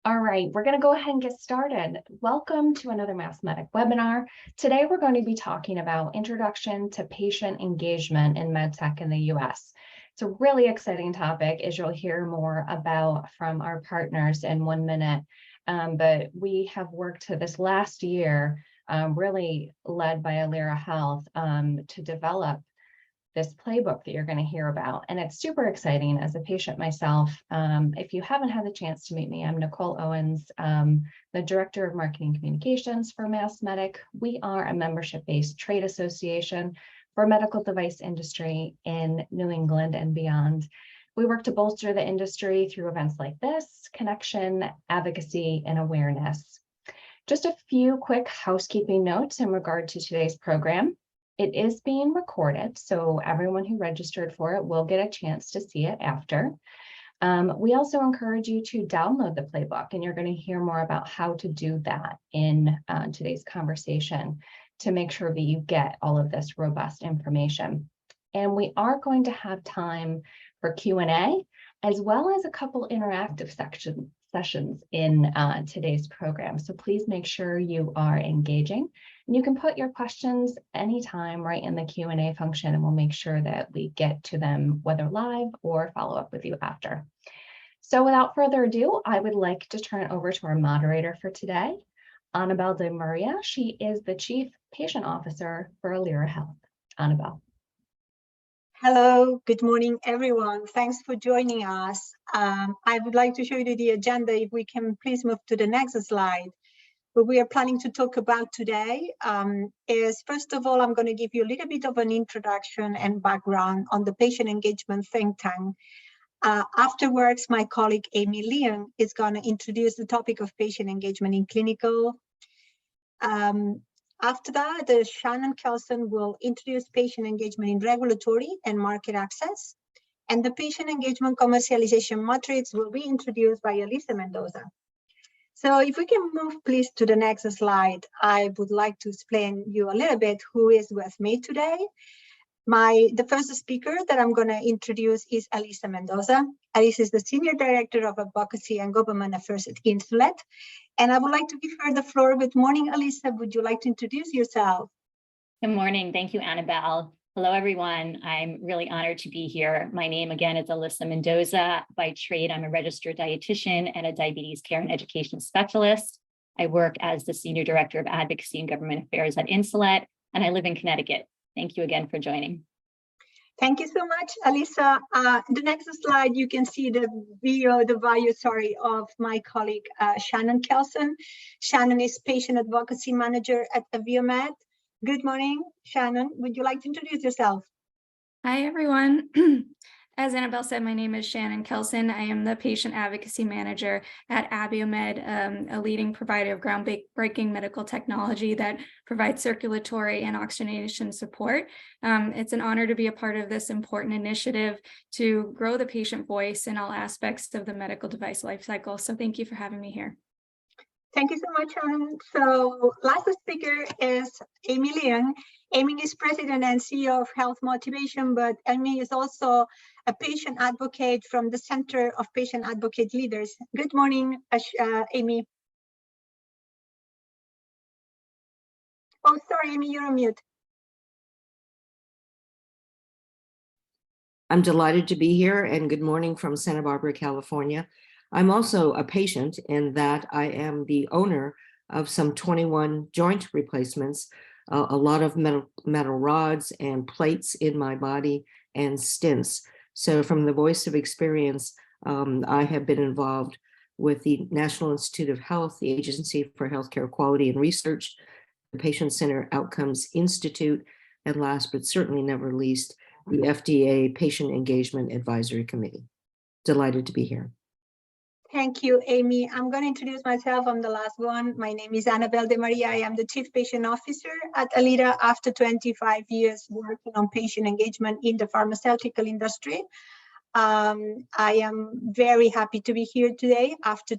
All right, we're going to go ahead and get started. Welcome to another Medtech webinar. Today, we're going to be talking about Introduction to Patient Engagement in MedTech in the US. It's a really exciting topic, as you'll hear more about from our partners in 1 minute. But we have worked this last year, really led by Alira Health, to develop this playbook that you're going to hear about. And it's super exciting as a patient myself. If you haven't had the chance to meet me, I'm Nicole Owens, the Director of Marketing Communications for Medtech. We are a membership-based trade association for medical device industry in New England and beyond. We work to bolster the industry through events like this, connection, advocacy, and awareness. Just a few quick housekeeping notes in regard to today's program. It is being recorded, so everyone who registered for it will get a chance to see it after. We also encourage you to download the playbook, and you're going to hear more about how to do that in today's conversation to make sure that you get all of this robust information. And we are going to have time for Q&A, as well as a couple interactive sessions in today's program. So please make sure you are engaging. And you can put your questions anytime right in the Q&A function, and we'll make sure that we get to them, whether live or follow up with you after. So without further ado, I would like to turn it over to our moderator for today, Annabelle De Maria. She is the Chief Patient Officer for Alira Health. Annabelle. Hello, good morning, everyone. Thanks for joining us. I would like to show you the agenda. If we can please move to the next slide. What we are planning to talk about today is, first of all, I'm going to give you a little bit of an introduction and background on the patient engagement think tank. Afterwards, my colleague Amy Leon is going to introduce the topic of patient engagement in clinical. After that, Shannon Kelson will introduce patient engagement in regulatory and market access. And the patient engagement commercialization matrix will be introduced by Elisa Mendoza. So if we can move, please, to the next slide, I would like to explain you a little bit who is with me today. The first speaker that I'm going to introduce is Elisa Mendoza. Elisa is the Senior Director of Advocacy and Government Affairs at Insulet. And I would like to give her the floor. Good morning, Elisa. Would you like to introduce yourself? Good morning. Thank you, Annabelle. Hello, everyone. I'm really honored to be here. My name, again, is Elisa Mendoza. By trade, I'm a registered dietitian and a diabetes care and education specialist. I work as the Senior Director of Advocacy and Government Affairs at Insulet, and I live in Connecticut. Thank you again for joining. Thank you so much, Elisa. The next slide, you can see the bio of my colleague, Shannon Kelson. Shannon is Patient Advocacy Manager at Aviomed. Good morning, Shannon. Would you like to introduce yourself? Hi, everyone. As Annabelle said, my name is Shannon Kelson. I am the Patient Advocacy Manager at Abiomed, a leading provider of groundbreaking medical technology that provides circulatory and oxygenation support. It's an honor to be a part of this important initiative to grow the patient voice in all aspects of the medical device lifecycle. So thank you for having me here. Thank you so much, Shannon. So last speaker is Amy Leon. Amy is President and CEO of Health Motivation, but Amy is also a patient advocate from the Center of Patient Advocate Leaders. Good morning, Amy. Oh, sorry, Amy, you're on mute. I'm delighted to be here, and good morning from Santa Barbara, California. I'm also a patient in that I am the owner of some 21 joint replacements, a lot of metal rods and plates in my body and stents. So from the voice of experience, I have been involved with the National Institute of Health, the Agency for Healthcare Quality and Research, the Patient Centered Outcomes Institute, and last but certainly never least, the FDA Patient Engagement Advisory Committee. Delighted to be here. Thank you, Amy. I'm going to introduce myself. I'm the last one. My name is Annabelle De Maria. I am the Chief Patient Officer at Alira after 25 years working on patient engagement in the pharmaceutical industry. I am very happy to be here today after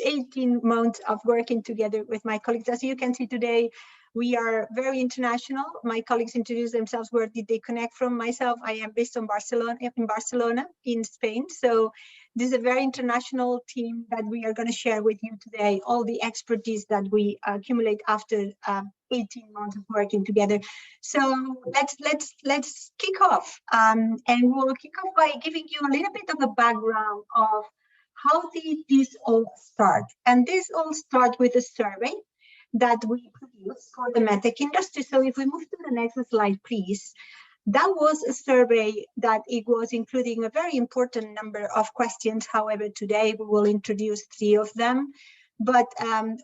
18 months of working together with my colleagues. As you can see today, we are very international. My colleagues introduce themselves. Where did they connect from? Myself, I am based in Barcelona, in Spain. So This is a very international team that we are going to share with you today, all the expertise that we accumulate after 18 months of working together. So let's kick off, and we'll kick off by giving you a little bit of a background of how did this all start. And this all starts with a survey that we produced for the medtech industry. So if we move to the next slide, please. That was a survey that it was including a very important number of questions. However, today we will introduce 3 of them. But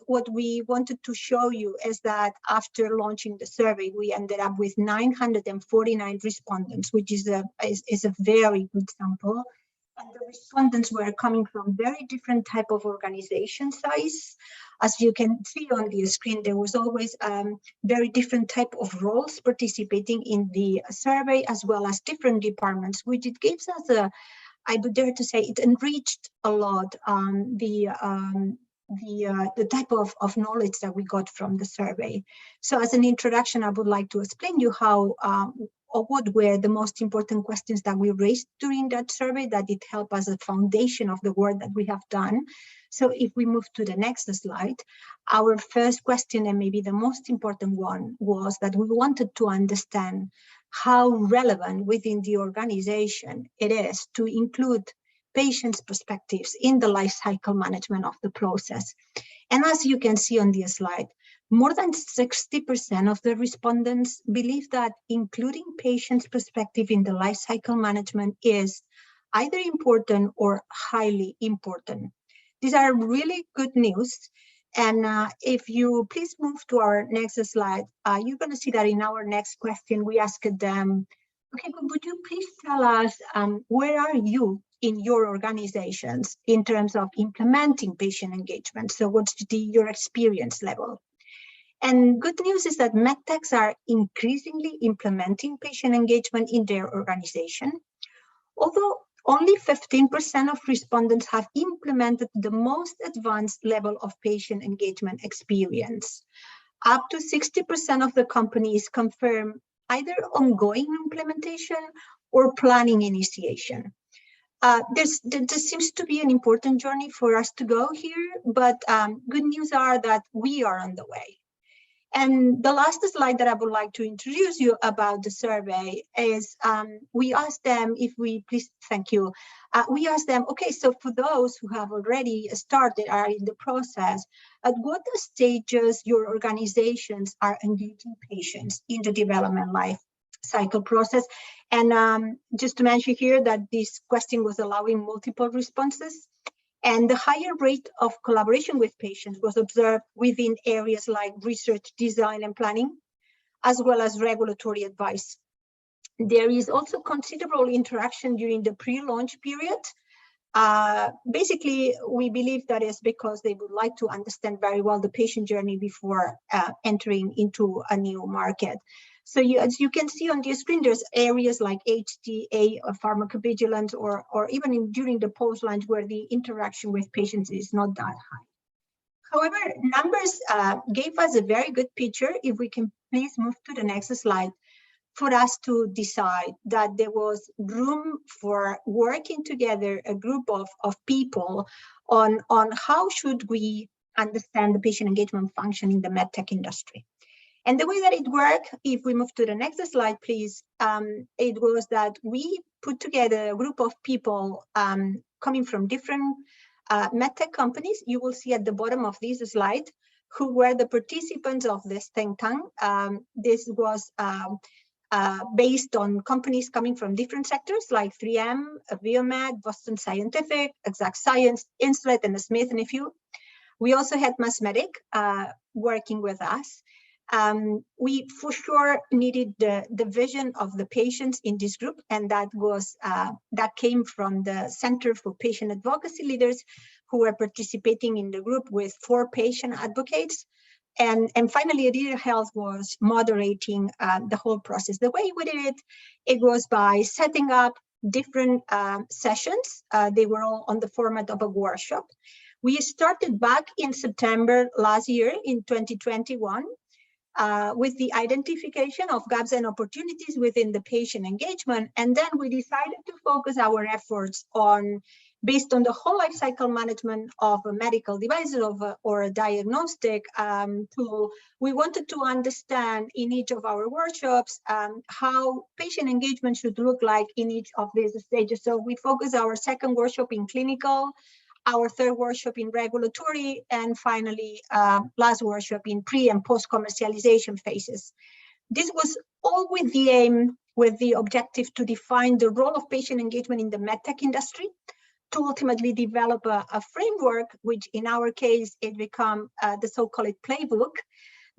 what we wanted to show you is that after launching the survey, we ended up with 949 respondents, which is a very good sample. And the respondents were coming from very different type of organization size. As you can see on the screen, there was always very different type of roles participating in the survey, as well as different departments, which it gives us I would dare to say, it enriched a lot the type of knowledge that we got from the survey. So as an introduction, I would like to explain you how or what were the most important questions that we raised during that survey, that it helped as a foundation of the work that we have done. So if we move to the next slide, our first question, and maybe the most important one, was that we wanted to understand how relevant within the organization it is to include patients' perspectives in the life cycle management of the process. And as you can see on the slide, more than 60% of the respondents believe that including patients' perspective in the life cycle management is either important or highly important. These are really good news. And if you please move to our next slide, you're going to see that in our next question, we asked them, okay, would you please tell us where are you in your organizations in terms of implementing patient engagement? So what's your experience level? And good news is that medtechs are increasingly implementing patient engagement in their organization. Although only 15% of respondents have implemented the most advanced level of patient engagement experience. Up to 60% of the companies confirm either ongoing implementation or planning initiation. There seems to be an important journey for us to go here, but good news are that we are on the way. And the last slide that I would like to introduce you about the survey is we asked them if we, please, thank you. We asked them, okay, so for those who have already started, are in the process, at what stages your organizations are engaging patients in the development life cycle process? And just to mention here that this question was allowing multiple responses. And the higher rate of collaboration with patients was observed within areas like research, design, and planning, as well as regulatory advice. There is also considerable interaction during the pre-launch period. Basically, we believe that is because they would like to understand very well the patient journey before entering into a new market. So as you can see on the screen, there's areas like HTA or pharmacovigilance or even during the post-launch where the interaction with patients is not that high. However, numbers gave us a very good picture. If we can please move to the next slide, for us to decide that there was room for working together, a group of people on how should we understand the patient engagement function in the medtech industry. And the way that it worked, if we move to the next slide, please, it was that we put together a group of people coming from different medtech companies. You will see at the bottom of this slide who were the participants of this think tank. This was based on companies coming from different sectors like 3M, Biomed, Boston Scientific, Exact Science, Insulet, and Smith and a few. We also had Medtech working with us. We for sure needed the vision of the patients in this group, and that was that came from the Center for Patient Advocacy Leaders, who were participating in the group with 4 patient advocates. And finally, Adira Health was moderating the whole process. The way we did it was by setting up different sessions. They were all on the format of a workshop. We started back in September last year in 2021 with the identification of gaps and opportunities within the patient engagement. And then we decided to focus our efforts on based on the whole life cycle management of a medical device or a diagnostic tool. We wanted to understand in each of our workshops how patient engagement should look like in each of these stages. So we focus our second workshop in clinical, our third workshop in regulatory, and finally, last workshop in pre and post commercialization phases. This was all with the aim, with the objective to define the role of patient engagement in the medtech industry, to ultimately develop a framework, which in our case, it became the so-called playbook,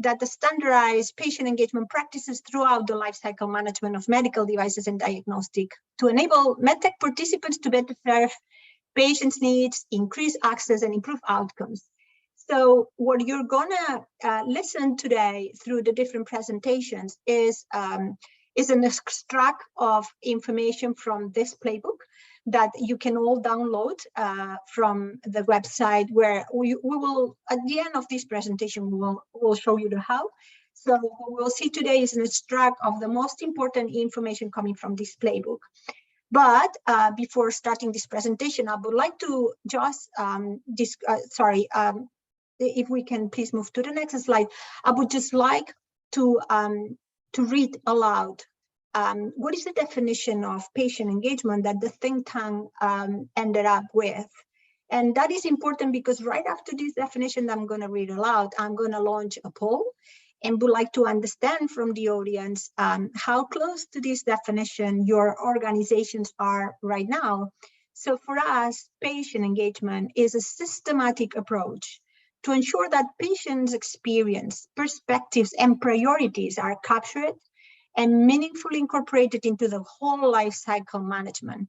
that the standardized patient engagement practices throughout the lifecycle management of medical devices and diagnostic to enable medtech participants to better serve patients' needs, increase access, and improve outcomes. So what you're gonna listen today through the different presentations is an extract of information from this playbook that you can all download from the website, where we will, at the end of this presentation, we'll show you the how. So what we'll see today is an extract of the most important information coming from this playbook. But before starting this presentation, I would like to just, if we can please move to the next slide. I would just like to read aloud what is the definition of patient engagement that the think tank ended up with. And that is important because right after this definition that I'm going to read aloud, I'm going to launch a poll and would like to understand from the audience how close to this definition your organizations are right now. So for us, patient engagement is a systematic approach to ensure that patients' experience, perspectives, and priorities are captured and meaningfully incorporated into the whole life cycle management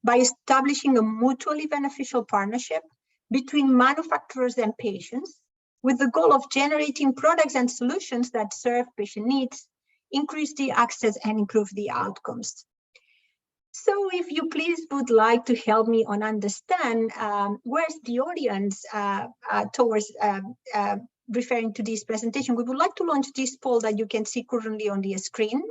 by establishing a mutually beneficial partnership between manufacturers and patients, with the goal of generating products and solutions that serve patient needs, increase the access, and improve the outcomes. So if you please would like to help me on understand where's the audience towards referring to this presentation, we would like to launch this poll that you can see currently on the screen.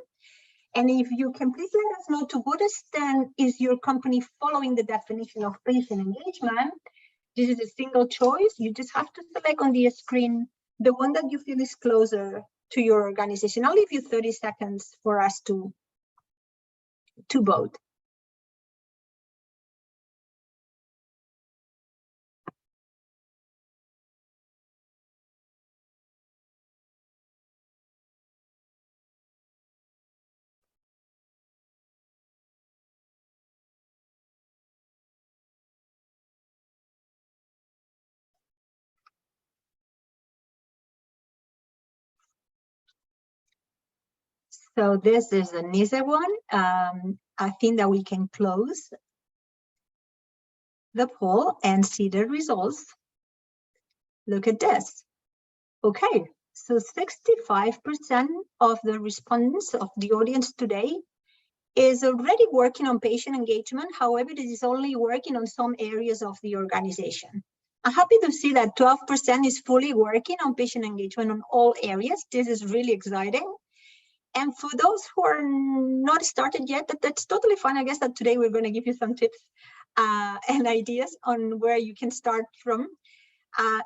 And if you can please let us know to what extent is your company following the definition of patient engagement. This is a single choice. You just have to select on the screen the one that you feel is closer to your organization. I'll leave you 30 seconds for us to vote. So this is an easy one. I think that we can close the poll and see the results. Look at this. Okay, so 65% of the respondents of the audience today is already working on patient engagement. However, it is only working on some areas of the organization. I'm happy to see that 12% is fully working on patient engagement on all areas. This is really exciting. And for those who are not started yet, that's totally fine. I guess that today we're going to give you some tips and ideas on where you can start from.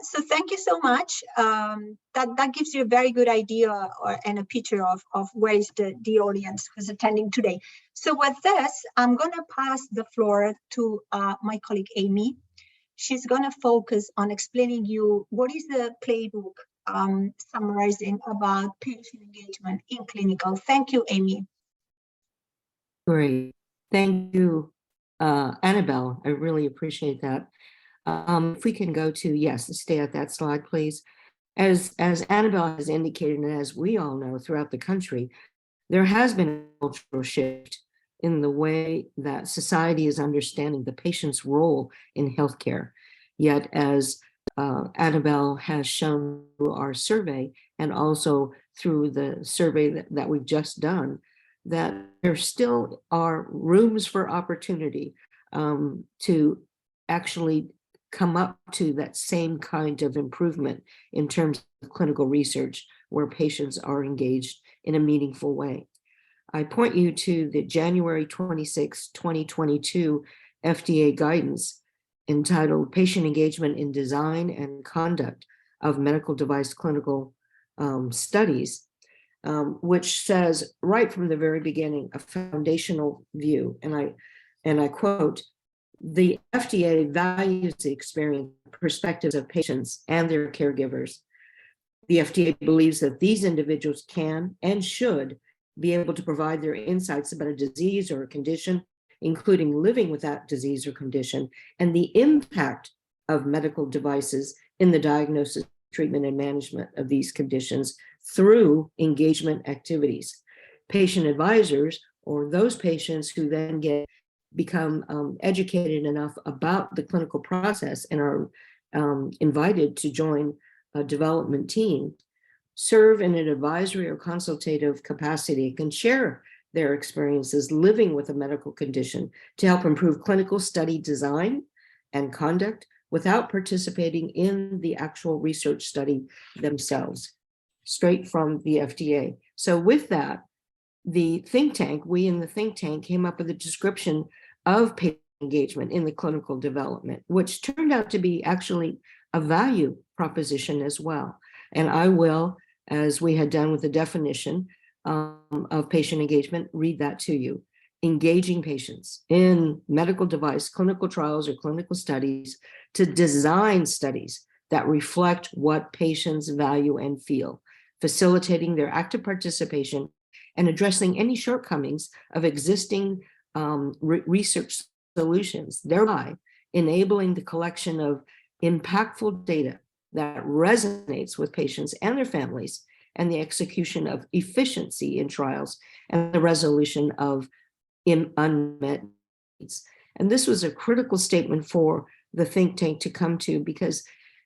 So thank you so much. That gives you a very good idea and a picture of where is the audience who's attending today. So with this, I'm going to pass the floor to my colleague, Amy. She's going to focus on explaining you what is the playbook summarizing about patient engagement in clinical. Thank you, Amy. Great. Thank you, Annabelle. I really appreciate that. If we can go to, yes, stay at that slide, please. As Annabelle has indicated, and as we all know throughout the country, there has been a cultural shift in the way that society is understanding the patient's role in healthcare. Yet, as Annabelle has shown through our survey and also through the survey that we've just done, that there still are rooms for opportunity to actually come up to that same kind of improvement in terms of clinical research where patients are engaged in a meaningful way. I point you to the January 26, 2022 FDA guidance entitled Patient Engagement in Design and Conduct of Medical Device Clinical Studies, which says right from the very beginning a foundational view, and I quote, "The FDA values the experience and perspectives of patients and their caregivers. The FDA believes that these individuals can and should be able to provide their insights about a disease or a condition, including living with that disease or condition, and the impact of medical devices in the diagnosis, treatment, and management of these conditions through engagement activities. Patient advisors, or those patients who then become educated enough about the clinical process and are invited to join a development team, serve in an advisory or consultative capacity, can share their experiences living with a medical condition to help improve clinical study design and conduct without participating in the actual research study themselves," straight from the FDA. So with that, we in the think tank came up with a description of patient engagement in the clinical development, which turned out to be actually a value proposition as well. And I will, as we had done with the definition of patient engagement, read that to you. Engaging patients in medical device, clinical trials, or clinical studies to design studies that reflect what patients value and feel, facilitating their active participation and addressing any shortcomings of existing research solutions, thereby enabling the collection of impactful data that resonates with patients and their families, and the execution of efficiency in trials and the resolution of unmet needs. And this was a critical statement for the think tank to come to, because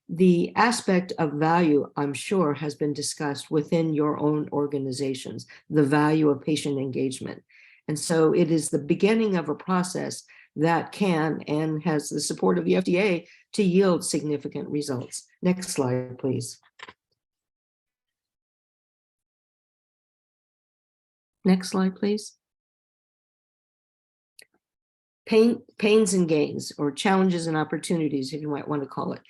the aspect of value, I'm sure, has been discussed within your own organizations, the value of patient engagement. And so it is the beginning of a process that can and has the support of the FDA to yield significant results. Next slide, please. Next slide, please. Pains and gains, or challenges and opportunities, if you might want to call it,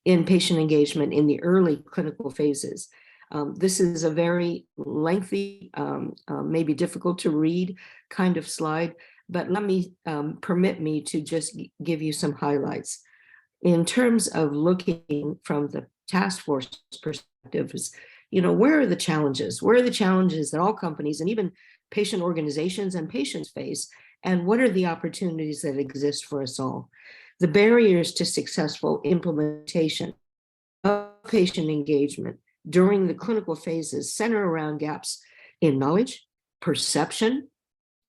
in patient engagement in the early clinical phases. This is a very lengthy, maybe difficult to read kind of slide, but permit me to just give you some highlights. In terms of looking from the task force perspective, where are the challenges? Where are the challenges that all companies and even patient organizations and patients face? And what are the opportunities that exist for us all? The barriers to successful implementation of patient engagement during the clinical phases center around gaps in knowledge, perception,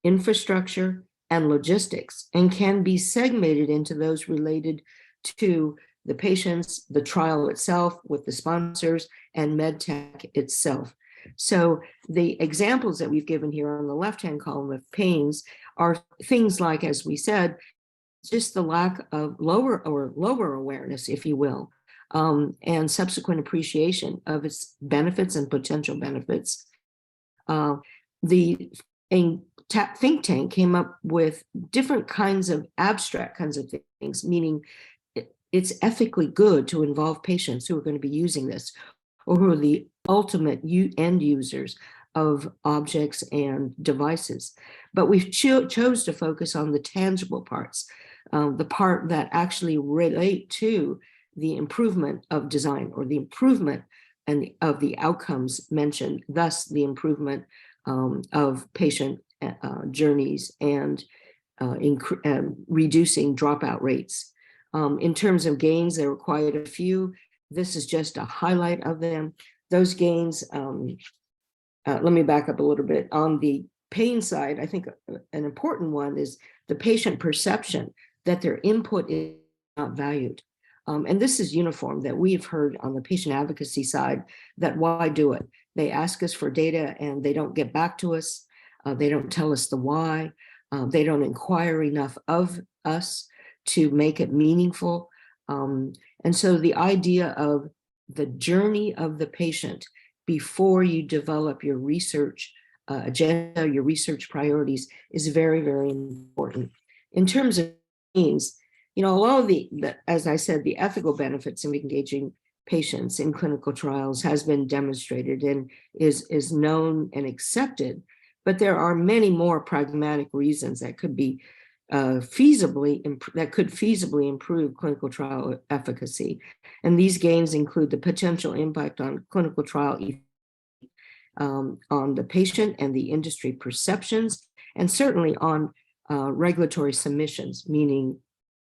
infrastructure, and logistics, and can be segmented into those related to the patients, the trial itself with the sponsors, and Medtech itself. So the examples that we've given here on the left-hand column of pains are things like, as we said, just the lack of lower awareness, if you will, and subsequent appreciation of its benefits and potential benefits. The think tank came up with different kinds of abstract kinds of things, meaning it's ethically good to involve patients who are going to be using this, or who are the ultimate end users of objects and devices. But we've chose to focus on the tangible parts, the part that actually relate to the improvement of design, or the improvement of the outcomes mentioned, thus the improvement of patient journeys and reducing dropout rates. In terms of gains, there were quite a few. This is just a highlight of them. Those gains, let me back up a little bit. On the pain side, I think an important one is the patient perception that their input is not valued. And this is uniform that we've heard on the patient advocacy side, that why do it? They ask us for data and they don't get back to us. They don't tell us the why. They don't inquire enough of us to make it meaningful. And so the idea of the journey of the patient before you develop your research agenda, your research priorities, is very, very important. In terms of means, a lot of as I said, the ethical benefits of engaging patients in clinical trials has been demonstrated and is known and accepted, but there are many more pragmatic reasons that could be feasibly improve clinical trial efficacy. And these gains include the potential impact on clinical trial on the patient and the industry perceptions, and certainly on regulatory submissions, meaning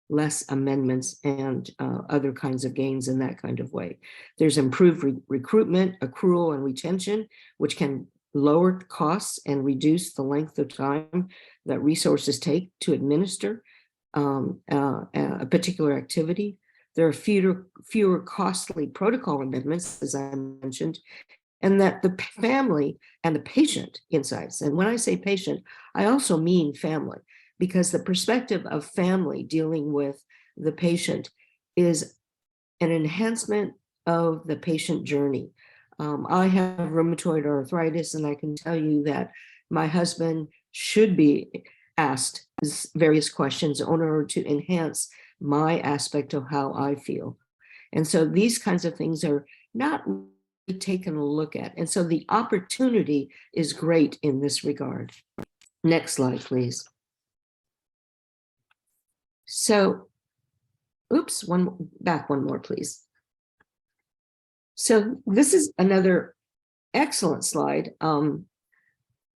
less amendments and other kinds of gains in that kind of way. There's improved recruitment, accrual, and retention, which can lower costs and reduce the length of time that resources take to administer a particular activity. There are fewer costly protocol amendments, as I mentioned, and that the family and the patient insights. And when I say patient, I also mean family, because the perspective of family dealing with the patient is an enhancement of the patient journey. I have rheumatoid arthritis, and I can tell you that my husband should be asked various questions in order to enhance my aspect of how I feel. And so these kinds of things are not taken a look at. And so the opportunity is great in this regard. Next slide, please. So, oops, back one more, please. So this is another excellent slide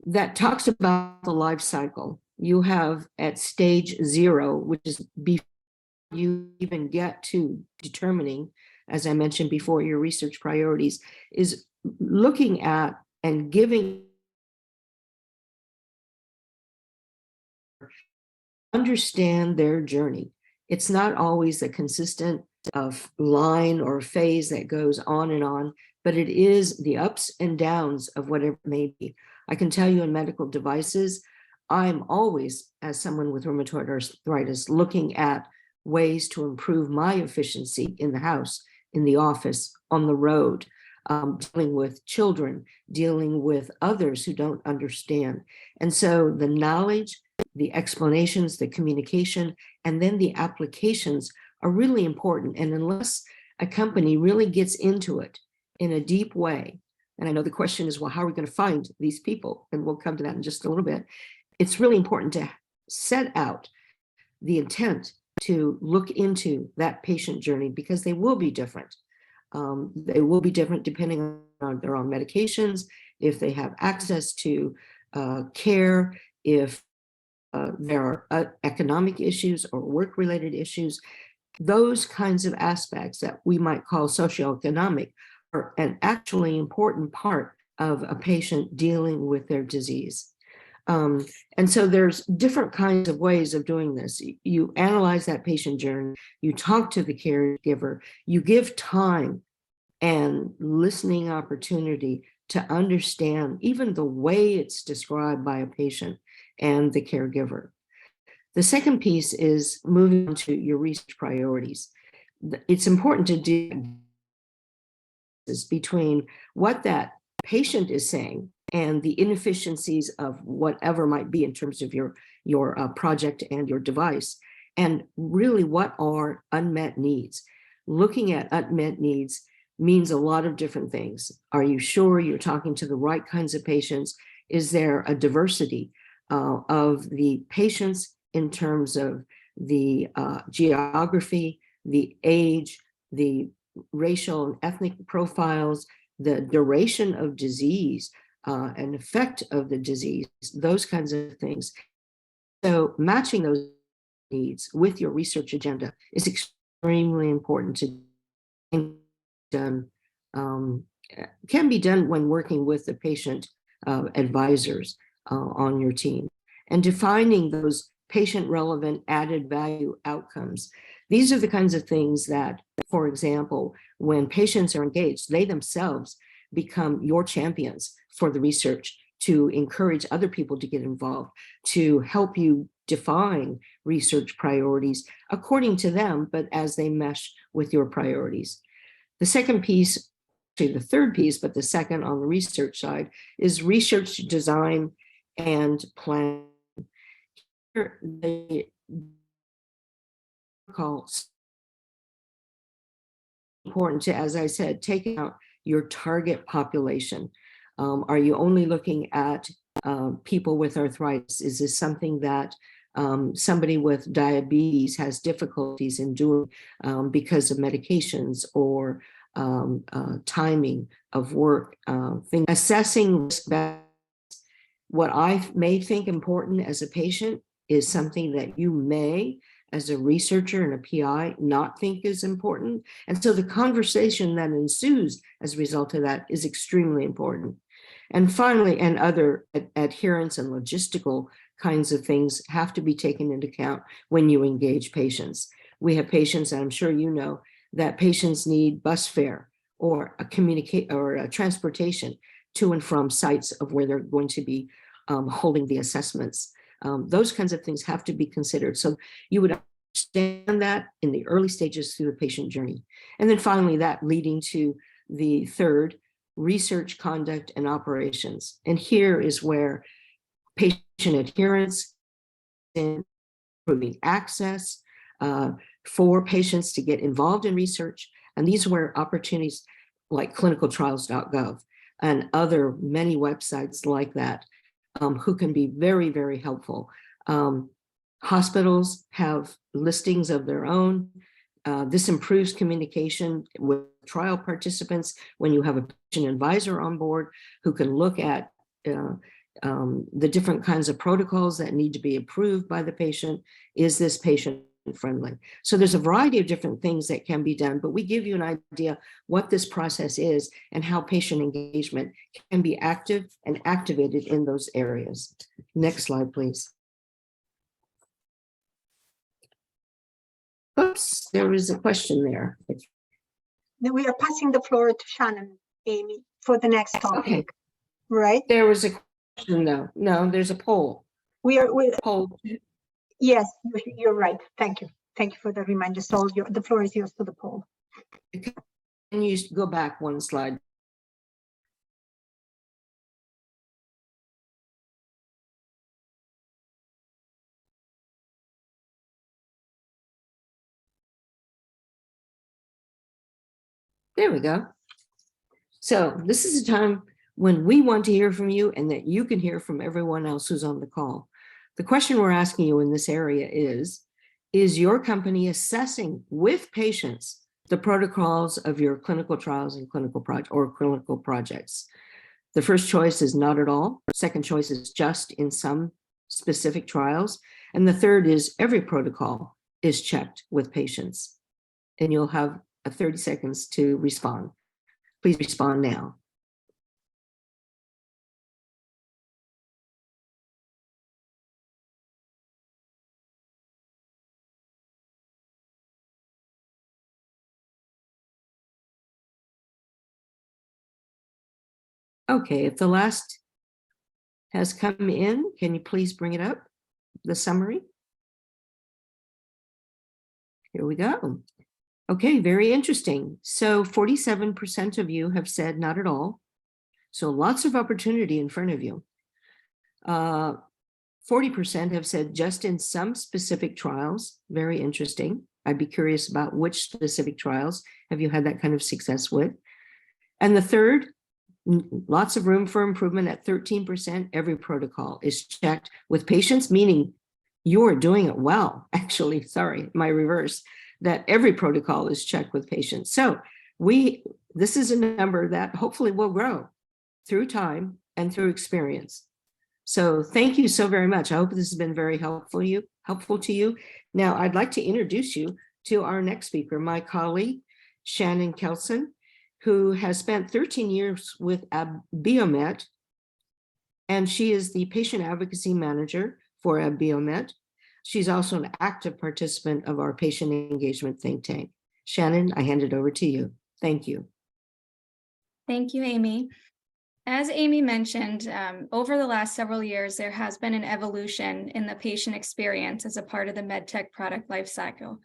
that talks about the life cycle. You have at stage 0, which is before you even get to determining, as I mentioned before, your research priorities, is looking at and giving understand their journey. It's not always a consistent line or phase that goes on and on, but it is the ups and downs of whatever it may be. I can tell you in medical devices, I'm always, as someone with rheumatoid arthritis, looking at ways to improve my efficiency in the house, in the office, on the road, dealing with children, dealing with others who don't understand. And so the knowledge, the explanations, the communication, and then the applications are really important. And unless a company really gets into it in a deep way, and I know the question is, well, how are we going to find these people? And we'll come to that in just a little bit. It's really important to set out the intent to look into that patient journey, because they will be different. They will be different depending on they're on medications, if they have access to care, if there are economic issues or work-related issues. Those kinds of aspects that we might call socioeconomic are an actually important part of a patient dealing with their disease. And so there's different kinds of ways of doing this. You analyze that patient journey, you talk to the caregiver, you give time and listening opportunity to understand even the way it's described by a patient and the caregiver. The second piece is moving on to your research priorities. It's important to do this between what that patient is saying and the inefficiencies of whatever might be in terms of your project and your device, and really what are unmet needs. Looking at unmet needs means a lot of different things. Are you sure you're talking to the right kinds of patients? Is there a diversity of the patients in terms of the geography, the age, the racial and ethnic profiles, the duration of disease, and effect of the disease, those kinds of things. So matching those needs with your research agenda is extremely important to done. Can be done when working with the patient advisors on your team, and defining those patient relevant added value outcomes. These are the kinds of things that, for example, when patients are engaged, they themselves become your champions for the research, to encourage other people to get involved, to help you define research priorities according to them, but as they mesh with your priorities. The second piece, actually the third piece, but the second on the research side, is research design and plan. The protocol important to, as I said, take out your target population. Are you only looking at people with arthritis? Is this something that somebody with diabetes has difficulties in doing because of medications or timing of work? Assessing risk. What I may think important as a patient is something that you may, as a researcher and a PI, not think is important. And so the conversation that ensues as a result of that is extremely important. And finally, and other adherence and logistical kinds of things have to be taken into account when you engage patients. We have patients, and I'm sure you know, that patients need bus fare or a transportation to and from sites of where they're going to be holding the assessments. Those kinds of things have to be considered. So you would understand that in the early stages through the patient journey. And then finally, that leading to the third, research, conduct, and operations. And here is where patient adherence, improving access for patients to get involved in research. And these are where opportunities like clinicaltrials.gov and other many websites like that who can be very, very helpful. Hospitals have listings of their own. This improves communication with trial participants when you have a patient advisor on board who can look at the different kinds of protocols that need to be approved by the patient. Is this patient friendly? So there's a variety of different things that can be done, but we give you an idea what this process is and how patient engagement can be active and activated in those areas. Next slide, please. Oops, there was a question there. Now we are passing the floor to Shannon, Amy, for the next topic. Okay. Right? There was a question though. No, there's a poll. We Poll. yes, you're right. Thank you. Thank you for the reminder. So the floor is yours for the poll. Can you go back one slide? There we go. So this is a time when we want to hear from you and that you can hear from everyone else who's on the call. The question we're asking you in this area is your company assessing with patients the protocols of your clinical trials and clinical projects? The first choice is not at all. Second choice is just in some specific trials. And the third is every protocol is checked with patients. And you'll have 30 seconds to respond. Please respond now. Okay, if the last has come in, can you please bring it up, the summary? Here we go. Okay, very interesting. So 47% of you have said not at all. So lots of opportunity in front of you. 40% have said just in some specific trials. Very interesting. I'd be curious about which specific trials have you had that kind of success with. And the third, lots of room for improvement at 13%. Every protocol is checked with patients, meaning you're doing it well. Actually, sorry, my reverse, that every protocol is checked with patients. So this is a number that hopefully will grow through time and through experience. So thank you so very much. I hope this has been very helpful to you. Now, I'd like to introduce you to our next speaker, my colleague, Shannon Kelson, who has spent 13 years with Abiomed, and she is the patient advocacy manager for Abiomed. She's also an active participant of our patient engagement think tank. Shannon, I hand it over to you. Thank you. Thank you, Amy. As Amy mentioned, over the last several years, there has been an evolution in the patient experience as a part of the Medtech product lifecycle.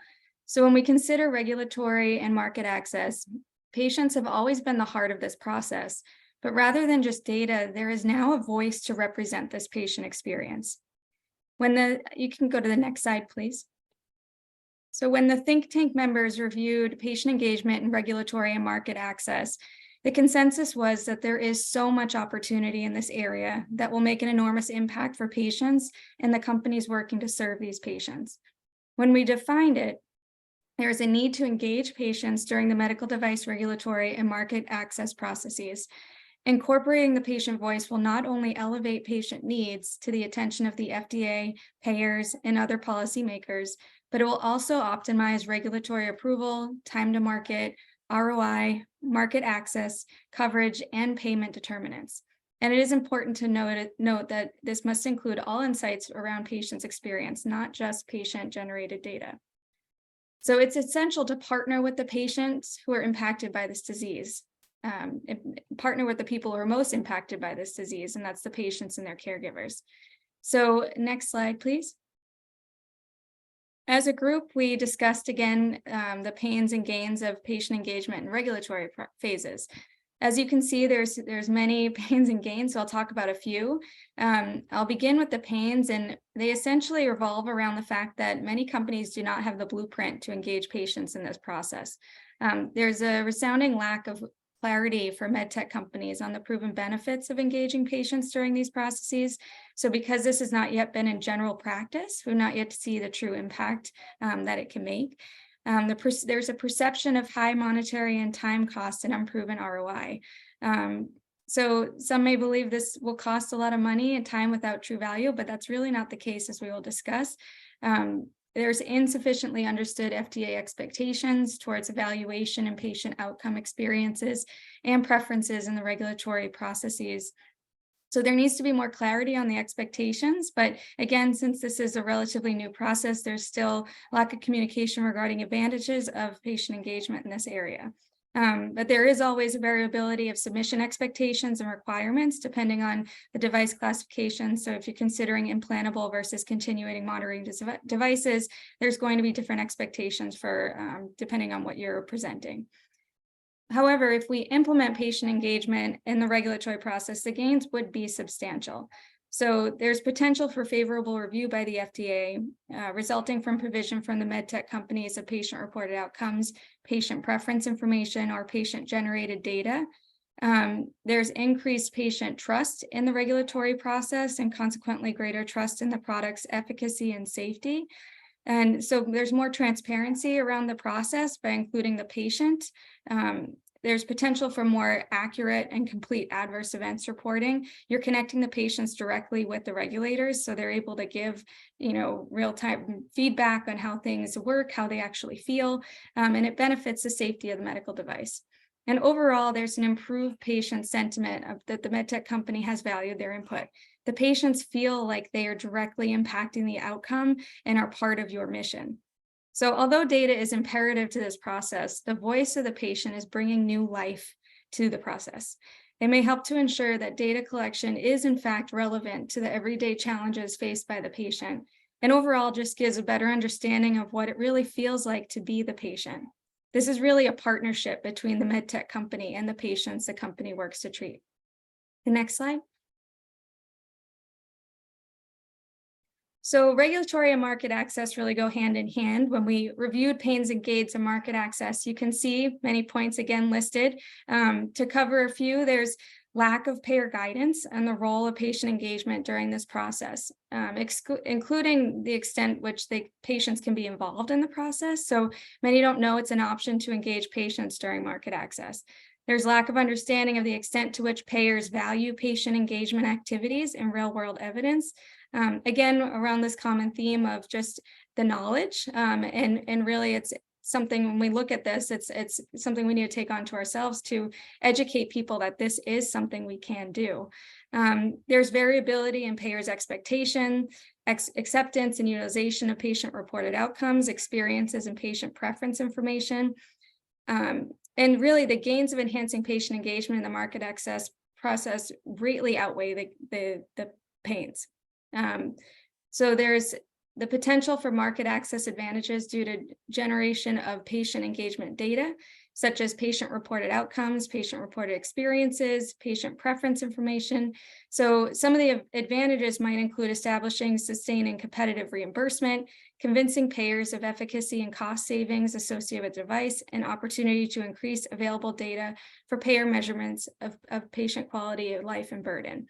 So when we consider regulatory and market access, patients have always been the heart of this process, but rather than just data, there is now a voice to represent this patient experience. You can go to the next slide, please. So when the think tank members reviewed patient engagement and regulatory and market access, the consensus was that there is so much opportunity in this area that will make an enormous impact for patients and the companies working to serve these patients. When we defined it, there is a need to engage patients during the medical device regulatory and market access processes. Incorporating the patient voice will not only elevate patient needs to the attention of the FDA, payers, and other policymakers, but it will also optimize regulatory approval, time to market, ROI, market access, coverage, and payment determinants. And it is important to note that this must include all insights around patients' experience, not just patient-generated data. So it's essential to partner with the patients who are impacted by this disease, partner with the people who are most impacted by this disease, and that's the patients and their caregivers. So next slide, please. As a group, we discussed again the pains and gains of patient engagement and regulatory phases. As you can see, there's many pains and gains, so I'll talk about a few. I'll begin with the pains, and they essentially revolve around the fact that many companies do not have the blueprint to engage patients in this process. There's a resounding lack of clarity for medtech companies on the proven benefits of engaging patients during these processes. So because this has not yet been in general practice, we've not yet see the true impact that it can make. There's a perception of high monetary and time cost and unproven ROI. So some may believe this will cost a lot of money and time without true value, but that's really not the case, as we will discuss. There's insufficiently understood FDA expectations towards evaluation and patient outcome experiences and preferences in the regulatory processes. So there needs to be more clarity on the expectations, but again, since this is a relatively new process, there's still lack of communication regarding advantages of patient engagement in this area. But there is always a variability of submission expectations and requirements depending on the device classification. So if you're considering implantable versus continuating monitoring devices, there's going to be different expectations for depending on what you're presenting. However, if we implement patient engagement in the regulatory process, the gains would be substantial. So there's potential for favorable review by the FDA, resulting from provision from the medtech companies of patient-reported outcomes, patient preference information, or patient-generated data. There's increased patient trust in the regulatory process and consequently greater trust in the product's efficacy and safety. And so there's more transparency around the process by including the patient. There's potential for more accurate and complete adverse events reporting. You're connecting the patients directly with the regulators, so they're able to give, real-time feedback on how things work, how they actually feel, and it benefits the safety of the medical device. And overall, there's an improved patient sentiment that the medtech company has valued their input. The patients feel like they are directly impacting the outcome and are part of your mission. So although data is imperative to this process, the voice of the patient is bringing new life to the process. It may help to ensure that data collection is in fact relevant to the everyday challenges faced by the patient, and overall just gives a better understanding of what it really feels like to be the patient. This is really a partnership between the medtech company and the patients the company works to treat. The next slide. So regulatory and market access really go hand in hand. When we reviewed pains and gains of market access, you can see many points again listed. To cover a few, there's lack of payer guidance and the role of patient engagement during this process, including the extent which the patients can be involved in the process. So many don't know it's an option to engage patients during market access. There's lack of understanding of the extent to which payers value patient engagement activities and real-world evidence. Again, around this common theme of just the knowledge, and really it's something when we look at this, it's something we need to take on to ourselves to educate people that this is something we can do. There's variability in payers' expectation, acceptance and utilization of patient-reported outcomes, experiences, and patient preference information. And really the gains of enhancing patient engagement in the market access process greatly outweigh the pains. So there's the potential for market access advantages due to generation of patient engagement data. such as patient-reported outcomes, patient-reported experiences, patient preference information. So some of the advantages might include establishing, sustaining competitive reimbursement, convincing payers of efficacy and cost savings associated with the device, and opportunity to increase available data for payer measurements of patient quality of life and burden.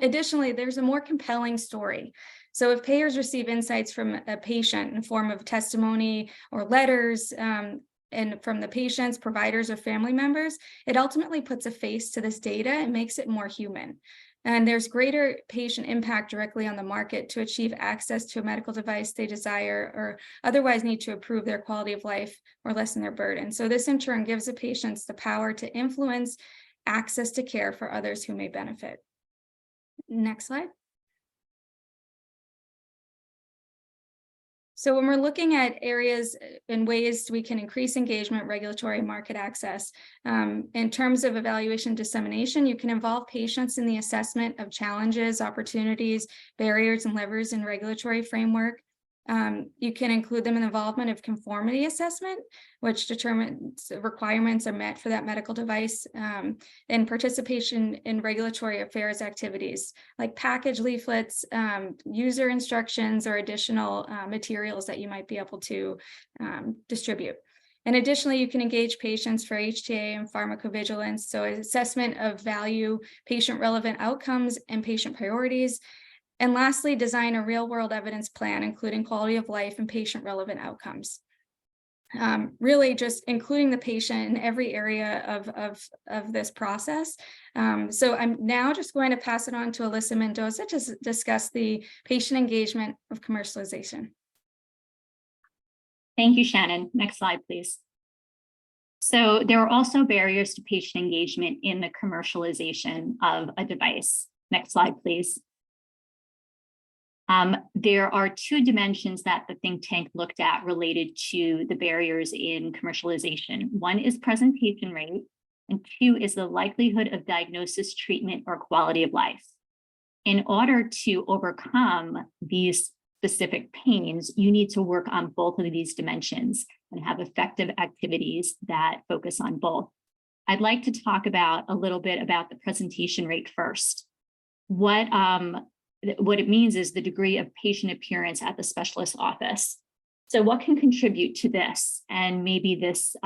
Additionally, there's a more compelling story. So if payers receive insights from a patient in the form of testimony or letters, and from the patients, providers, or family members, it ultimately puts a face to this data and makes it more human. And there's greater patient impact directly on the market to achieve access to a medical device they desire or otherwise need to improve their quality of life or lessen their burden. So this in turn gives the patients the power to influence access to care for others who may benefit. Next slide. So when we're looking at areas and ways we can increase engagement, regulatory, and market access, in terms of evaluation dissemination, you can involve patients in the assessment of challenges, opportunities, barriers, and levers in regulatory framework. You can include them in involvement of conformity assessment, which determines requirements are met for that medical device, and participation in regulatory affairs activities like package leaflets, user instructions, or additional materials that you might be able to distribute. And additionally, you can engage patients for HTA and pharmacovigilance, so assessment of value, patient-relevant outcomes, and patient priorities. And lastly, design a real-world evidence plan, including quality of life and patient-relevant outcomes. Really just including the patient in every area of this process. So I'm now just going to pass it on to Alyssa Mendoza to discuss the patient engagement of commercialization. Thank you, Shannon. Next slide, please. So there are also barriers to patient engagement in the commercialization of a device. Next slide, please. There are two dimensions that the think tank looked at related to the barriers in commercialization. One is presentation rate, and two is the likelihood of diagnosis, treatment, or quality of life. In order to overcome these specific pains, you need to work on both of these dimensions and have effective activities that focus on both. I'd like to talk about a little bit about the presentation rate first. What it means is the degree of patient appearance at the specialist office. So what can contribute to this and maybe this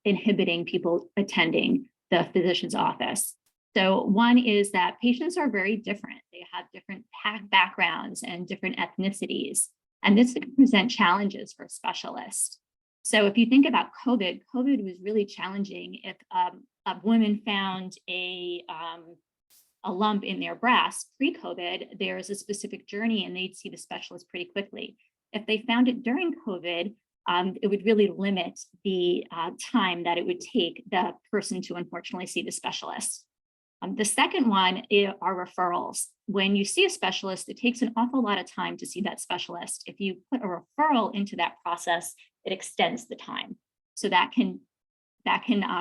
inhibiting people attending the physician's office? So one is that patients are very different. They have different backgrounds and different ethnicities, and this can present challenges for specialists. So if you think about COVID was really challenging. If a woman found a lump in their breast pre-COVID, there's a specific journey and they'd see the specialist pretty quickly. If they found it during COVID, it would really limit the time that it would take the person to unfortunately see the specialist. The second one are referrals. When you see a specialist, it takes an awful lot of time to see that specialist. If you put a referral into that process, it extends the time. So that can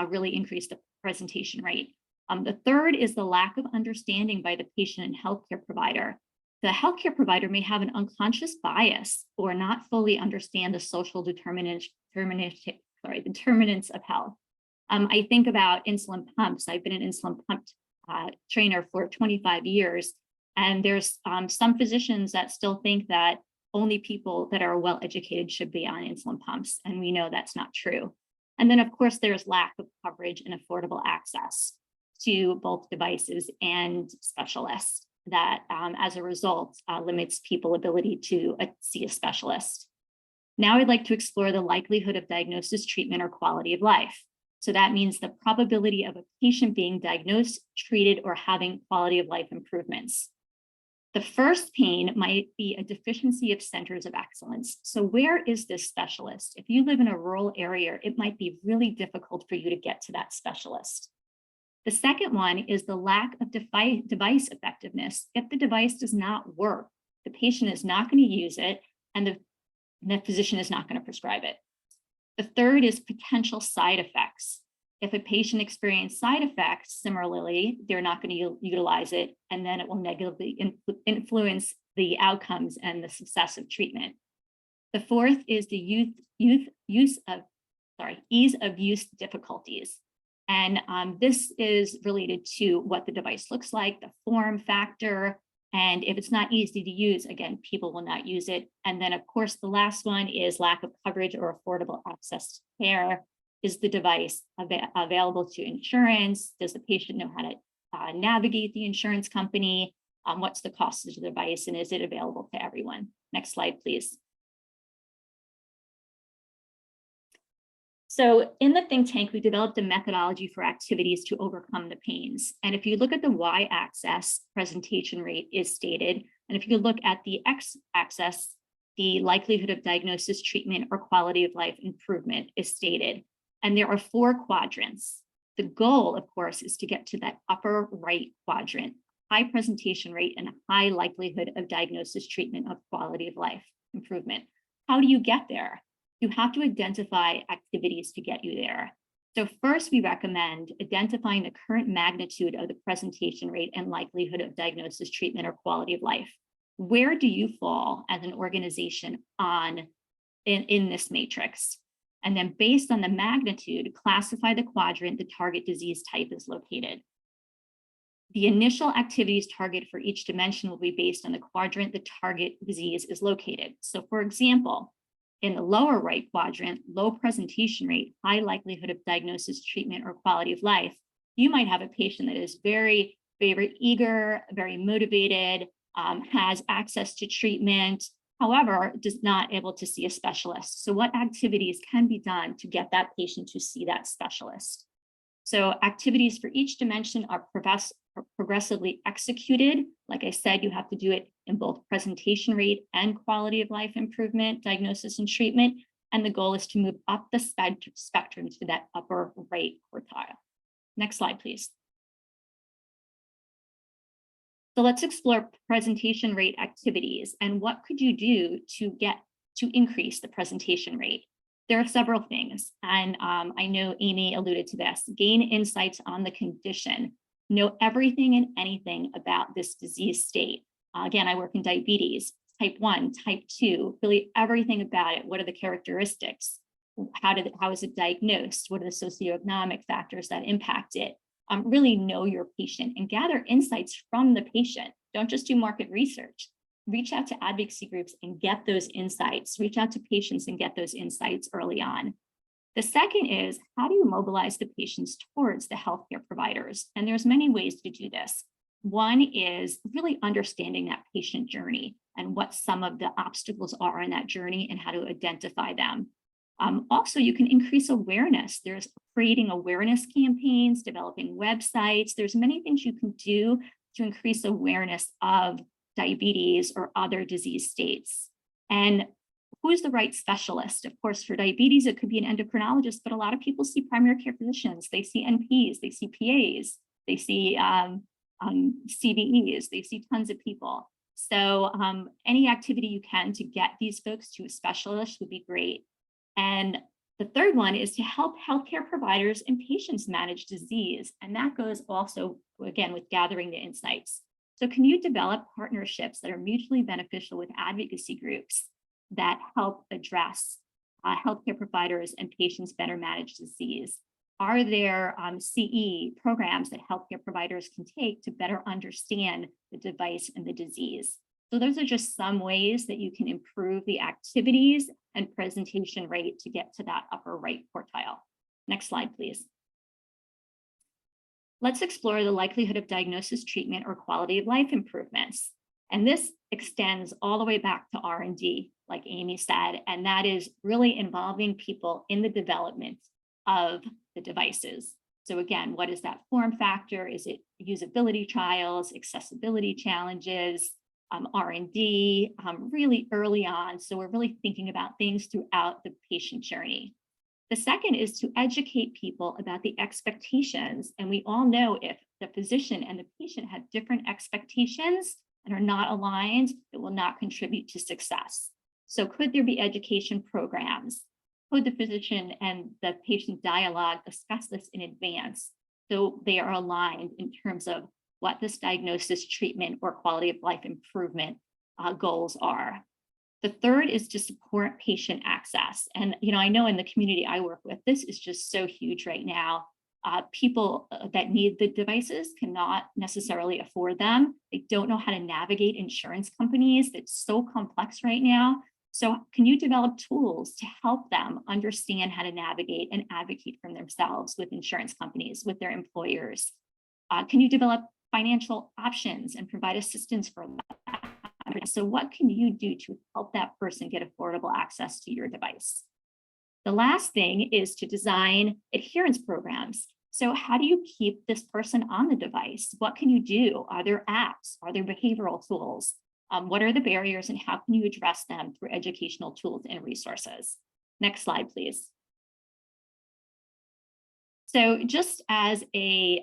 really increase the presentation rate. The third is the lack of understanding by the patient and healthcare provider. The healthcare provider may have an unconscious bias or not fully understand the social determinants of health. I think about insulin pumps. I've been an insulin pump trainer for 25 years, and there's some physicians that still think that only people that are well-educated should be on insulin pumps, and we know that's not true. And then, of course, there's lack of coverage and affordable access to both devices and specialists that, as a result, limits people's ability to see a specialist. Now I'd like to explore the likelihood of diagnosis, treatment, or quality of life. So that means the probability of a patient being diagnosed, treated, or having quality of life improvements. The first pain might be a deficiency of centers of excellence. So where is this specialist? If you live in a rural area, it might be really difficult for you to get to that specialist. The second one is the lack of device effectiveness. If the device does not work, the patient is not going to use it, and the physician is not going to prescribe it. The third is potential side effects. If a patient experiences side effects, similarly, they're not going to utilize it, and then it will negatively influence the outcomes and the success of treatment. The fourth is the use of ease of use difficulties. And this is related to what the device looks like, the form factor, and if it's not easy to use, again, people will not use it. And then, of course, the last one is lack of coverage or affordable access to care. Is the device available to insurance? Does the patient know how to navigate the insurance company? What's the cost of the device, and is it available to everyone? Next slide, please. So in the think tank, we developed a methodology for activities to overcome the pains. And if you look at the y-axis, presentation rate is stated. And if you look at the x-axis, the likelihood of diagnosis, treatment, or quality of life improvement is stated. And there are 4 quadrants. The goal, of course, is to get to that upper right quadrant, high presentation rate and high likelihood of diagnosis, treatment, of quality of life improvement. How do you get there? You have to identify activities to get you there. So first, we recommend identifying the current magnitude of the presentation rate and likelihood of diagnosis, treatment, or quality of life. Where do you fall as an organization in this matrix? And then based on the magnitude, classify the quadrant the target disease type is located. The initial activities target for each dimension will be based on the quadrant the target disease is located. So for example, in the lower right quadrant, low presentation rate, high likelihood of diagnosis, treatment, or quality of life, you might have a patient that is very, very eager, very motivated, has access to treatment, however, is not able to see a specialist. So what activities can be done to get that patient to see that specialist? So activities for each dimension are progressively executed. Like I said, you have to do it in both presentation rate and quality of life improvement, diagnosis, and treatment. And the goal is to move up the spectrum to that upper right quartile. Next slide, please. So let's explore presentation rate activities and what could you do to increase the presentation rate? There are several things, and I know Amy alluded to this. Gain insights on the condition. Know everything and anything about this disease state. Again, I work in diabetes, type 1, type 2, really everything about it. What are the characteristics? How is it diagnosed? What are the socioeconomic factors that impact it? Really know your patient and gather insights from the patient. Don't just do market research. Reach out to advocacy groups and get those insights. Reach out to patients and get those insights early on. The second is, how do you mobilize the patients towards the healthcare providers? And there's many ways to do this. One is really understanding that patient journey and what some of the obstacles are in that journey and how to identify them. Also, you can increase awareness. There's creating awareness campaigns, developing websites. There's many things you can do to increase awareness of diabetes or other disease states. And who's the right specialist? Of course, for diabetes, it could be an endocrinologist, but a lot of people see primary care physicians. They see NPs, they see PAs, they see CVEs, they see tons of people. So any activity you can to get these folks to a specialist would be great. And the third one is to help healthcare providers and patients manage disease. And that goes also, again, with gathering the insights. So can you develop partnerships that are mutually beneficial with advocacy groups that help address healthcare providers and patients better manage disease? Are there CE programs that healthcare providers can take to better understand the device and the disease? So those are just some ways that you can improve the activities and presentation rate to get to that upper right quartile. Next slide, please. Let's explore the likelihood of diagnosis, treatment, or quality of life improvements. And this extends all the way back to R&D, like Amy said, and that is really involving people in the development of the devices. So again, what is that form factor? Is it usability trials, accessibility challenges, R&D, really early on. So we're really thinking about things throughout the patient journey. The second is to educate people about the expectations. And we all know if the physician and the patient have different expectations and are not aligned, it will not contribute to success. So could there be education programs? Could the physician and the patient dialogue discuss this in advance so they are aligned in terms of what this diagnosis, treatment, or quality of life improvement goals are? The third is to support patient access. And, I know in the community I work with, this is just so huge right now. People that need the devices cannot necessarily afford them. They don't know how to navigate insurance companies. It's so complex right now. So can you develop tools to help them understand how to navigate and advocate for themselves with insurance companies, with their employers? Can you develop financial options and provide assistance for that? So what can you do to help that person get affordable access to your device? The last thing is to design adherence programs. So how do you keep this person on the device? What can you do? Are there apps? Are there behavioral tools? What are the barriers and how can you address them through educational tools and resources? Next slide, please. So just as a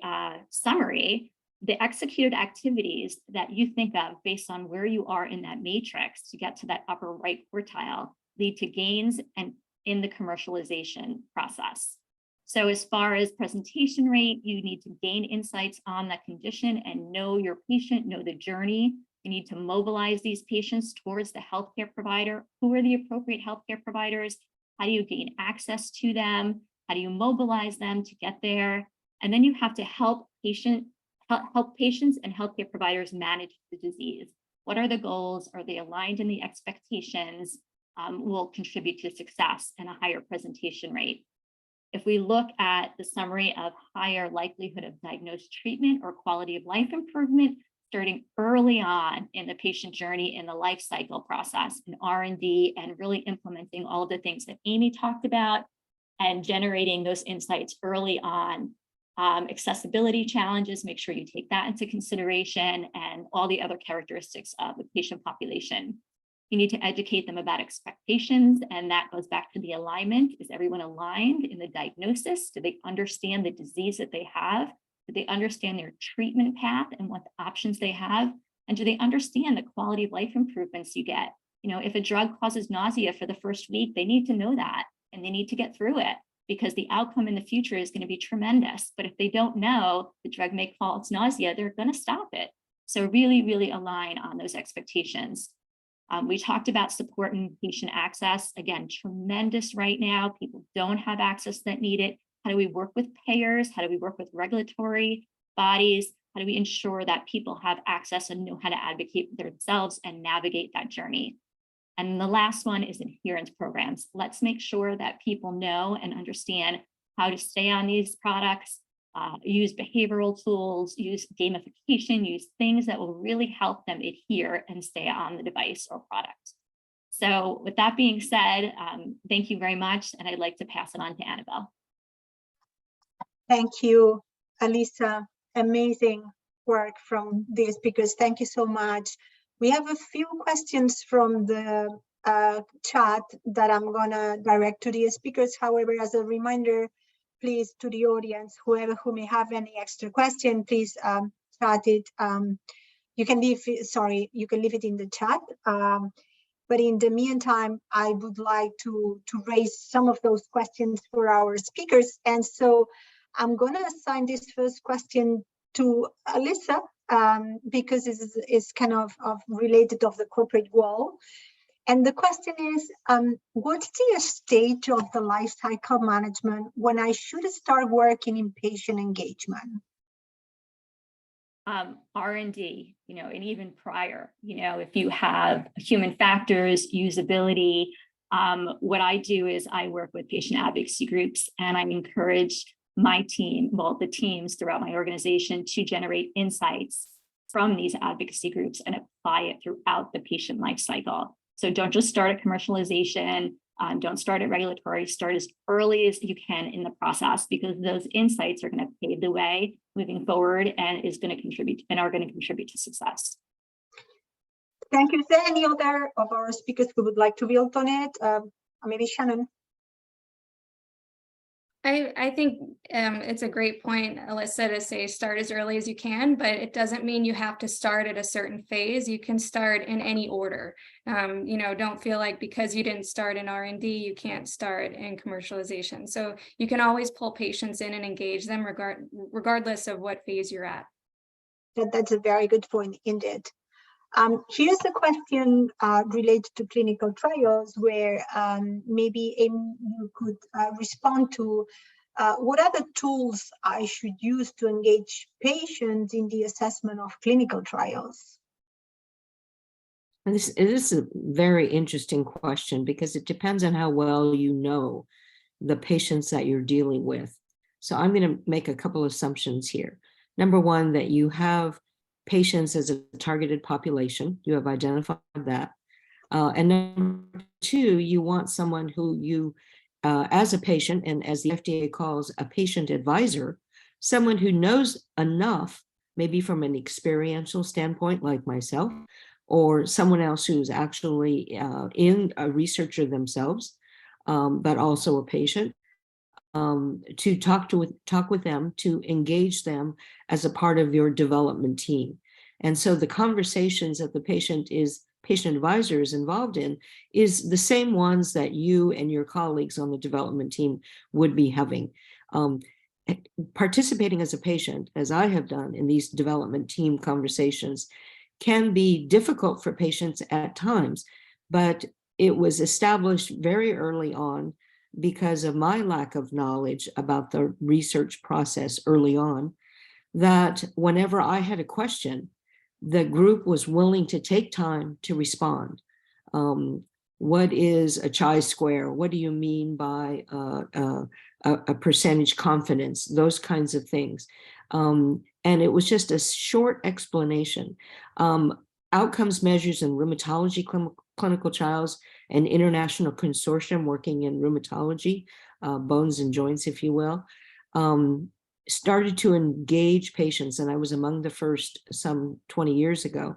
summary, the executed activities that you think of based on where you are in that matrix to get to that upper right quartile lead to gains and in the commercialization process. So as far as presentation rate, you need to gain insights on that condition and know your patient, know the journey. You need to mobilize these patients towards the healthcare provider. Who are the appropriate healthcare providers? How do you gain access to them? How do you mobilize them to get there? And then you have to help patients and healthcare providers manage the disease. What are the goals? Are they aligned in the expectations? Will contribute to success and a higher presentation rate. If we look at the summary of higher likelihood of diagnosed treatment or quality of life improvement, starting early on in the patient journey in the life cycle process in R&D and really implementing all of the things that Amy talked about and generating those insights early on. Accessibility challenges, make sure you take that into consideration and all the other characteristics of the patient population. You need to educate them about expectations, and that goes back to the alignment. Is everyone aligned in the diagnosis? Do they understand the disease that they have? Do they understand their treatment path and what the options they have? And do they understand the quality of life improvements you get? If a drug causes nausea for the first week, they need to know that, and they need to get through it because the outcome in the future is going to be tremendous. But if they don't know the drug may cause nausea, they're going to stop it. So really, really align on those expectations. We talked about support and patient access. Again, tremendous right now. People don't have access that need it. How do we work with payers? How do we work with regulatory bodies? How do we ensure that people have access and know how to advocate for themselves and navigate that journey? And the last one is adherence programs. Let's make sure that people know and understand how to stay on these products, use behavioral tools, use gamification, use things that will really help them adhere and stay on the device or product. So with that being said, thank you very much. And I'd like to pass it on to Annabelle. Thank you, Alisa. Amazing work from the speakers. Thank you so much. We have a few questions from the chat that I'm gonna direct to the speakers. However, as a reminder, please, to the audience, whoever who may have any extra question, please chat it. You can leave it in the chat. But in the meantime, I would like to raise some of those questions for our speakers. And so I'm gonna assign this first question to Alisa, because it's kind of related of the corporate goal. And the question is, what's the stage of the life cycle management when I should start working in patient engagement? R&D, and even prior, if you have human factors, usability, what I do is I work with patient advocacy groups and I encourage my team, the teams throughout my organization to generate insights from these advocacy groups and apply it throughout the patient life cycle. So don't just start at commercialization, don't start at regulatory, start as early as you can in the process because those insights are going to pave the way moving forward and are going to contribute to success. Thank you. Is there any other of our speakers who would like to build on it? Maybe Shannon. I think it's a great point, Alisa, to say start as early as you can, but it doesn't mean you have to start at a certain phase. You can start in any order. Don't feel like because you didn't start in R&D, you can't start in commercialization. So you can always pull patients in and engage them regardless of what phase you're at. That's a very good point indeed. Here's a question related to clinical trials where maybe you could respond to what are the tools I should use to engage patients in the assessment of clinical trials? And this is a very interesting question because it depends on how well you know the patients that you're dealing with. So I'm going to make a couple of assumptions here. Number one, that you have patients as a targeted population. You have identified that. And number two, you want someone who you, as a patient, and as the FDA calls a patient advisor, someone who knows enough, maybe from an experiential standpoint, like myself, or someone else who's actually in a researcher themselves, but also a patient, to talk with them, to engage them as a part of your development team. And so the conversations that the patient advisor is involved in is the same ones that you and your colleagues on the development team would be having. Participating as a patient, as I have done in these development team conversations, can be difficult for patients at times, but it was established very early on because of my lack of knowledge about the research process early on, that whenever I had a question, the group was willing to take time to respond. What is a chi-square? What do you mean by a percentage confidence? Those kinds of things. And it was just a short explanation. Outcomes measures in rheumatology clinical trials, an international consortium working in rheumatology, bones and joints, if you will, started to engage patients. And I was among the first some 20 years ago.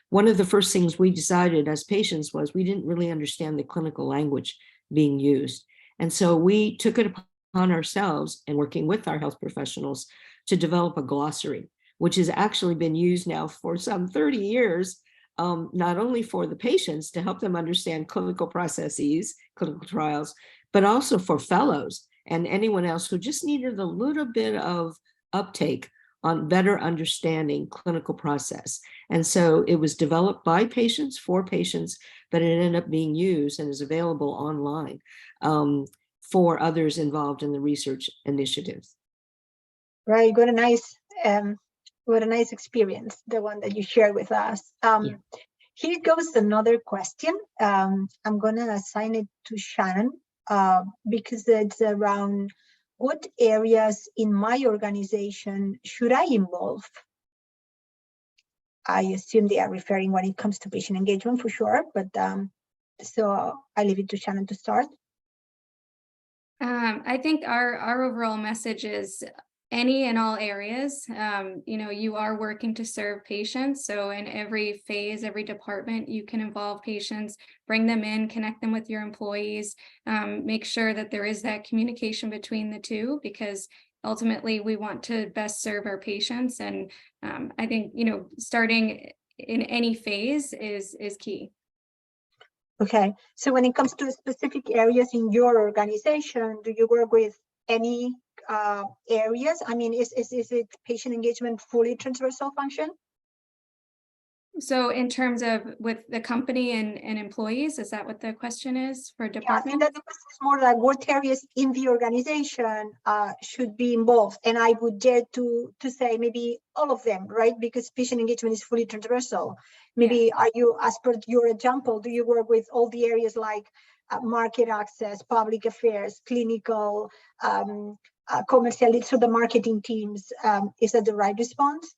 One of the first things we decided as patients was we didn't really understand the clinical language being used. And so we took it upon ourselves, and working with our health professionals, to develop a glossary, which has actually been used now for some 30 years, not only for the patients to help them understand clinical processes, clinical trials, but also for fellows and anyone else who just needed a little bit of uptake on better understanding clinical process. And so it was developed by patients for patients, but it ended up being used and is available online for others involved in the research initiatives. Right, what a nice experience, the one that you shared with us. Here goes another question. I'm gonna assign it to Shannon because it's around what areas in my organization should I involve? I assume they are referring when it comes to patient engagement for sure, but so I leave it to Shannon to start. I think our overall message is any and all areas. You are working to serve patients. So in every phase, every department, you can involve patients, bring them in, connect them with your employees, make sure that there is that communication between the two, because ultimately we want to best serve our patients. And I think, starting in any phase is key. Okay, so when it comes to specific areas in your organization, do you work with any areas? I mean, is it patient engagement fully transversal function? So in terms of with the company and employees, is that what the question is for department? Yeah, I think that the question is more like what areas in the organization should be involved. And I would dare to say maybe all of them, right? Because patient engagement is fully transversal. Maybe Are you, as per your example, do you work with all the areas like market access, public affairs, clinical, commercial, so the marketing teams? Is that the right response?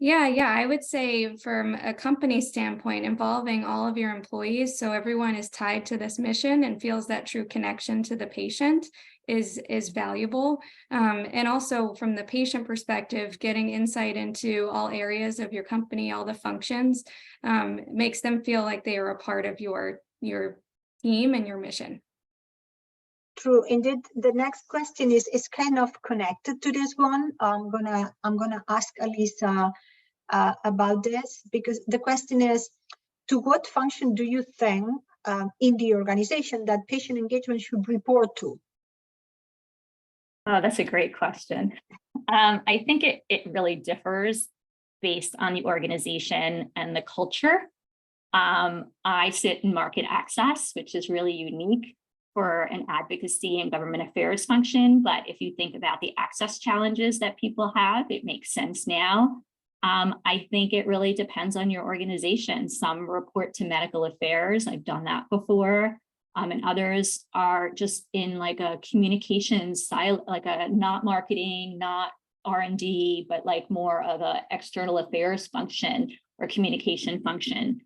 Yeah, I would say from a company standpoint, involving all of your employees so everyone is tied to this mission and feels that true connection to the patient is valuable. And also from the patient perspective, getting insight into all areas of your company, all the functions, makes them feel like they are a part of your team and your mission. True. Indeed, the next question is kind of connected to this one. I'm gonna ask Alisa about this, because the question is, to what function do you think in the organization that patient engagement should report to? Oh, that's a great question. I think it really differs based on the organization and the culture. I sit in market access, which is really unique for an advocacy and government affairs function. But if you think about the access challenges that people have, it makes sense now. I think it really depends on your organization. Some report to medical affairs. I've done that before. And others are just in like a communications style, like a not marketing, not R&D, but like more of a external affairs function or communication function.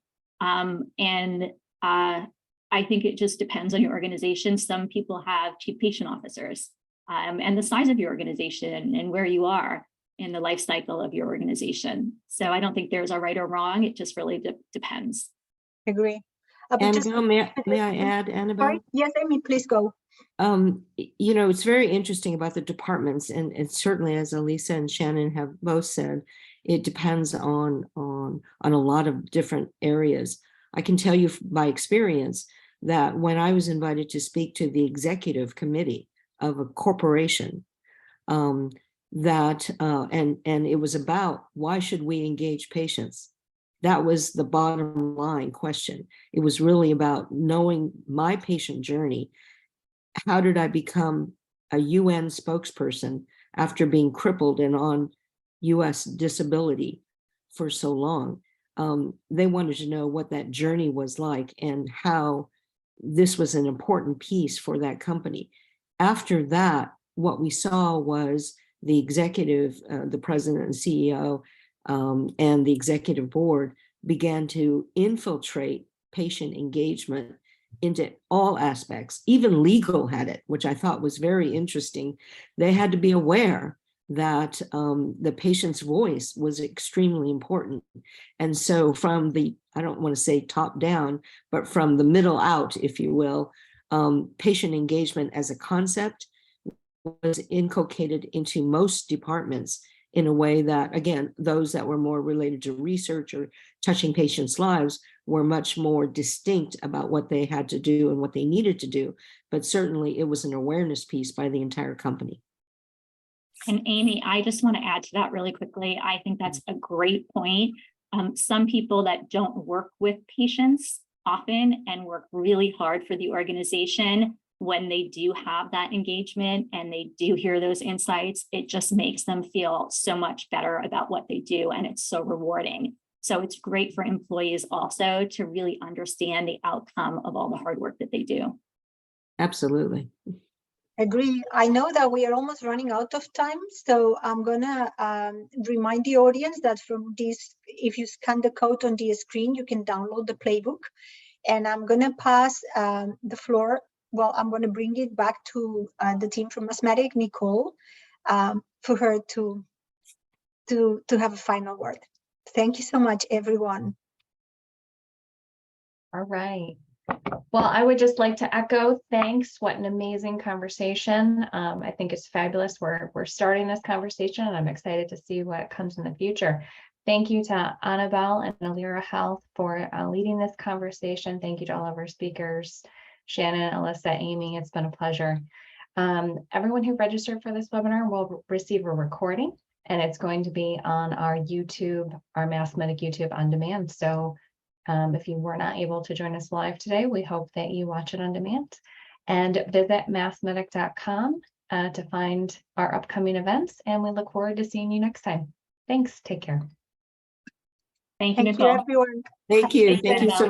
I think it just depends on your organization. Some people have chief patient officers, and the size of your organization and where you are in the life cycle of your organization. So I don't think there's a right or wrong. It just really depends. Agree. Annabelle, may I add, Annabelle? Sorry? Yes, Amy, please go. It's very interesting about the departments, and certainly, as Elisa and Shannon have both said, it depends on a lot of different areas. I can tell you by experience that when I was invited to speak to the executive committee of a corporation, and it was about why should we engage patients? That was the bottom line question. It was really about knowing my patient journey. How did I become a UN spokesperson after being crippled and on US disability for so long? They wanted to know what that journey was like and how this was an important piece for that company. After that, what we saw was the executive, the president and CEO, and the executive board began to infiltrate patient engagement into all aspects. Even legal had it, which I thought was very interesting. They had to be aware that the patient's voice was extremely important. And so from the, I don't want to say top down, but from the middle out, if you will, patient engagement as a concept was inculcated into most departments in a way that, again, those that were more related to research or touching patients' lives were much more distinct about what they had to do and what they needed to do. But certainly it was an awareness piece by the entire company. And Amy, I just want to add to that really quickly. I think that's a great point. Some people that don't work with patients often and work really hard for the organization, when they do have that engagement and they do hear those insights, it just makes them feel so much better about what they do. And it's so rewarding. So it's great for employees also to really understand the outcome of all the hard work that they do. Absolutely. Agree. I know that we are almost running out of time, so I'm gonna remind the audience that from this, if you scan the code on the screen, you can download the playbook. And I'm gonna pass the floor. Well, I'm gonna bring it back to the team from Mathematic, Nicole, for her to have a final word. Thank you so much, everyone. All right. Well, I would just like to echo thanks. What an amazing conversation. I think it's fabulous. We're starting this conversation and I'm excited to see what comes in the future. Thank you to Annabelle and Alira Health for leading this conversation. Thank you to all of our speakers, Shannon, Alyssa, Amy. It's been a pleasure. Everyone who registered for this webinar will receive a recording and it's going to be on our YouTube, our Mathematic YouTube on demand. So if you were not able to join us live today, we hope that you watch it on demand and visit mathematic.com to find our upcoming events. And we look forward to seeing you next time. Thanks. Take care. Thank you, Thank you, Nicole. everyone. Thank you. Thanks, Thank you so Annabelle.